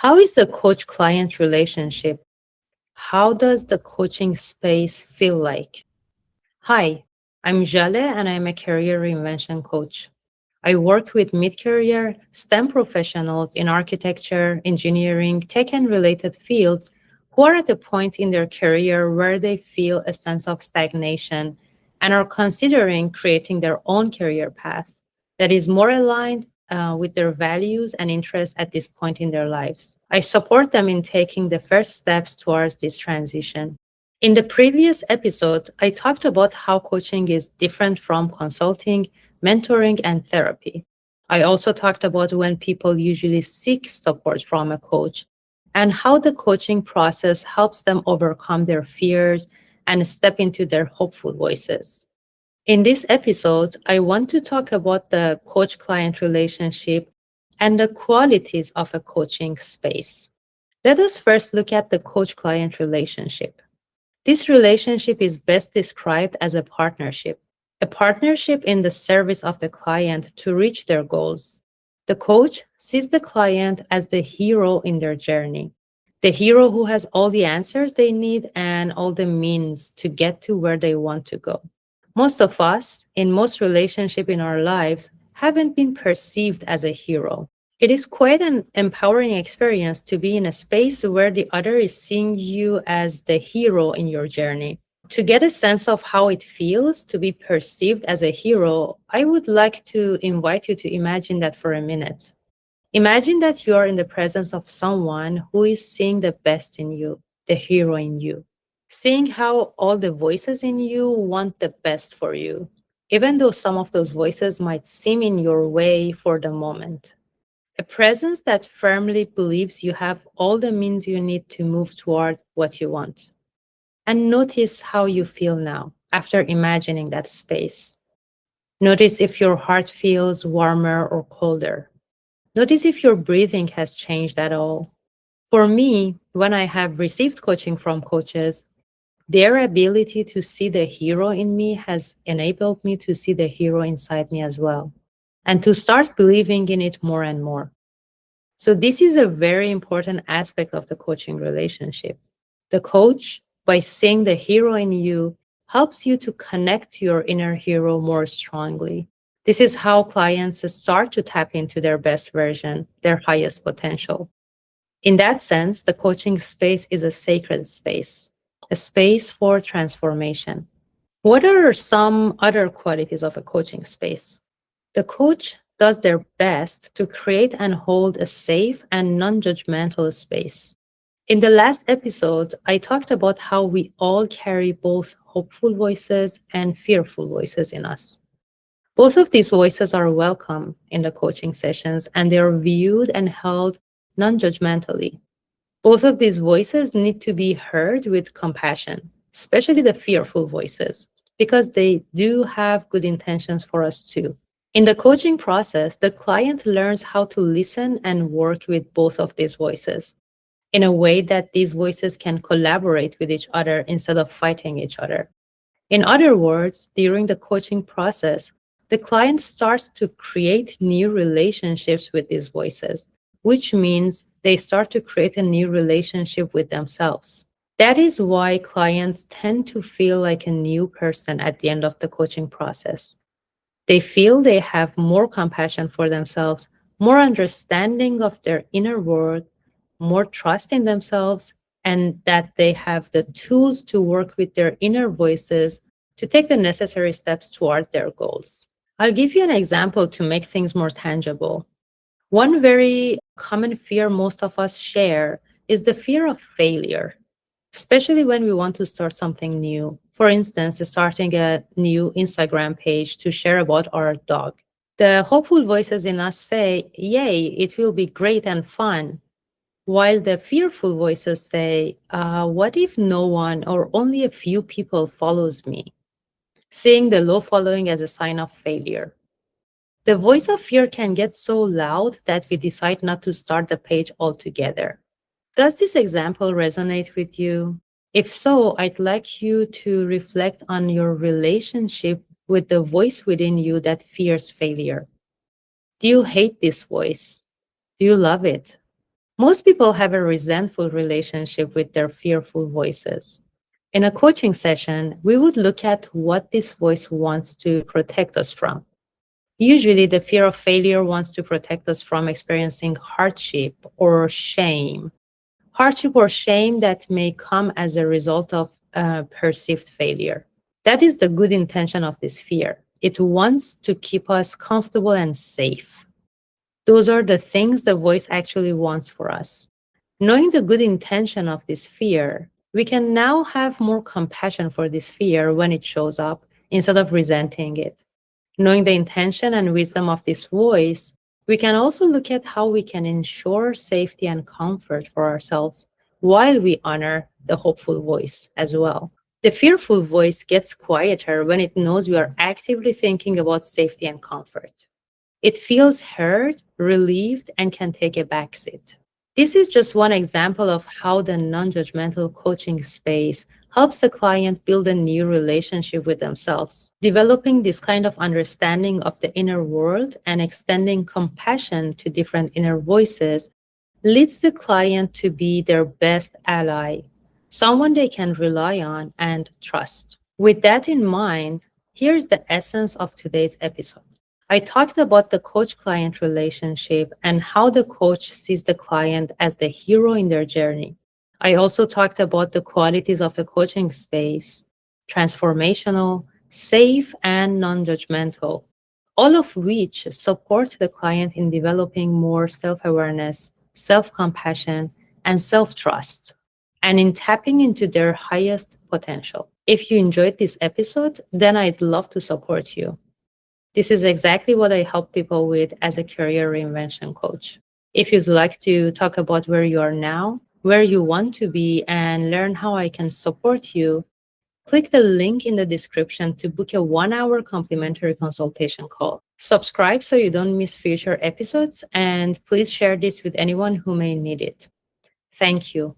How is the coach-client relationship? How does the coaching space feel like? Hi, I'm Jale and I'm a career reinvention coach. I work with mid-career STEM professionals in architecture, engineering, tech, and related fields who are at a point in their career where they feel a sense of stagnation and are considering creating their own career path that is more aligned with their values and interests at this point in their lives. I support them in taking the first steps towards this transition. In the previous episode, I talked about how coaching is different from consulting, mentoring, and therapy. I also talked about when people usually seek support from a coach and how the coaching process helps them overcome their fears and step into their hopeful voices. In this episode, I want to talk about the coach client relationship and the qualities of a coaching space. Let us first look at the coach client relationship. This relationship is best described as a partnership in the service of the client to reach their goals. The coach sees the client as the hero in their journey, the hero who has all the answers they need and all the means to get to where they want to go. Most of us, in most relationships in our lives, haven't been perceived as a hero. It is quite an empowering experience to be in a space where the other is seeing you as the hero in your journey. To get a sense of how it feels to be perceived as a hero, I would like to invite you to imagine that for a minute. Imagine that you are in the presence of someone who is seeing the best in you, the hero in you, seeing how all the voices in you want the best for you, even though some of those voices might seem in your way for the moment. A presence that firmly believes you have all the means you need to move toward what you want. And notice how you feel now after imagining that space. Notice if your heart feels warmer or colder. Notice if your breathing has changed at all. For me, when I have received coaching from coaches, their ability to see the hero in me has enabled me to see the hero inside me as well, and to start believing in it more and more. So this is a very important aspect of the coaching relationship. The coach, by seeing the hero in you, helps you to connect to your inner hero more strongly. This is how clients start to tap into their best version, their highest potential. In that sense, the coaching space is a sacred space, a space for transformation. What are some other qualities of a coaching space? The coach does their best to create and hold a safe and non-judgmental space. In the last episode, I talked about how we all carry both hopeful voices and fearful voices in us. Both of these voices are welcome in the coaching sessions and they are viewed and held non-judgmentally. Both of these voices need to be heard with compassion, especially the fearful voices, because they do have good intentions for us too. In the coaching process, the client learns how to listen and work with both of these voices in a way that these voices can collaborate with each other instead of fighting each other. In other words, during the coaching process, the client starts to create new relationships with these voices, which means they start to create a new relationship with themselves. That is why clients tend to feel like a new person at the end of the coaching process. They feel they have more compassion for themselves, more understanding of their inner world, more trust in themselves, and that they have the tools to work with their inner voices to take the necessary steps toward their goals. I'll give you an example to make things more tangible. One very common fear most of us share is the fear of failure, especially when we want to start something new. For instance, starting a new Instagram page to share about our dog. The hopeful voices in us say, yay, it will be great and fun. While the fearful voices say, what if no one or only a few people follows me? Seeing the low following as a sign of failure. The voice of fear can get so loud that we decide not to start the page altogether. Does this example resonate with you? If so, I'd like you to reflect on your relationship with the voice within you that fears failure. Do you hate this voice? Do you love it? Most people have a resentful relationship with their fearful voices. In a coaching session, we would look at what this voice wants to protect us from. Usually, the fear of failure wants to protect us from experiencing hardship or shame. Hardship or shame that may come as a result of perceived failure. That is the good intention of this fear. It wants to keep us comfortable and safe. Those are the things the voice actually wants for us. Knowing the good intention of this fear, we can now have more compassion for this fear when it shows up instead of resenting it. Knowing the intention and wisdom of this voice, we can also look at how we can ensure safety and comfort for ourselves while we honor the hopeful voice as well. The fearful voice gets quieter when it knows we are actively thinking about safety and comfort. It feels heard, relieved, and can take a backseat. This is just one example of how the non judgmental coaching space helps the client build a new relationship with themselves. Developing this kind of understanding of the inner world and extending compassion to different inner voices leads the client to be their best ally, someone they can rely on and trust. With that in mind, here's the essence of today's episode. I talked about the coach client relationship and how the coach sees the client as the hero in their journey. I also talked about the qualities of the coaching space: transformational, safe, and non judgmental, all of which support the client in developing more self awareness, self compassion, and self trust, and in tapping into their highest potential. If you enjoyed this episode, then I'd love to support you. This is exactly what I help people with as a career reinvention coach. If you'd like to talk about where you are now, where you want to be, and learn how I can support you, click the link in the description to book a 1 hour complimentary consultation call. Subscribe so you don't miss future episodes, and please share this with anyone who may need it. Thank you.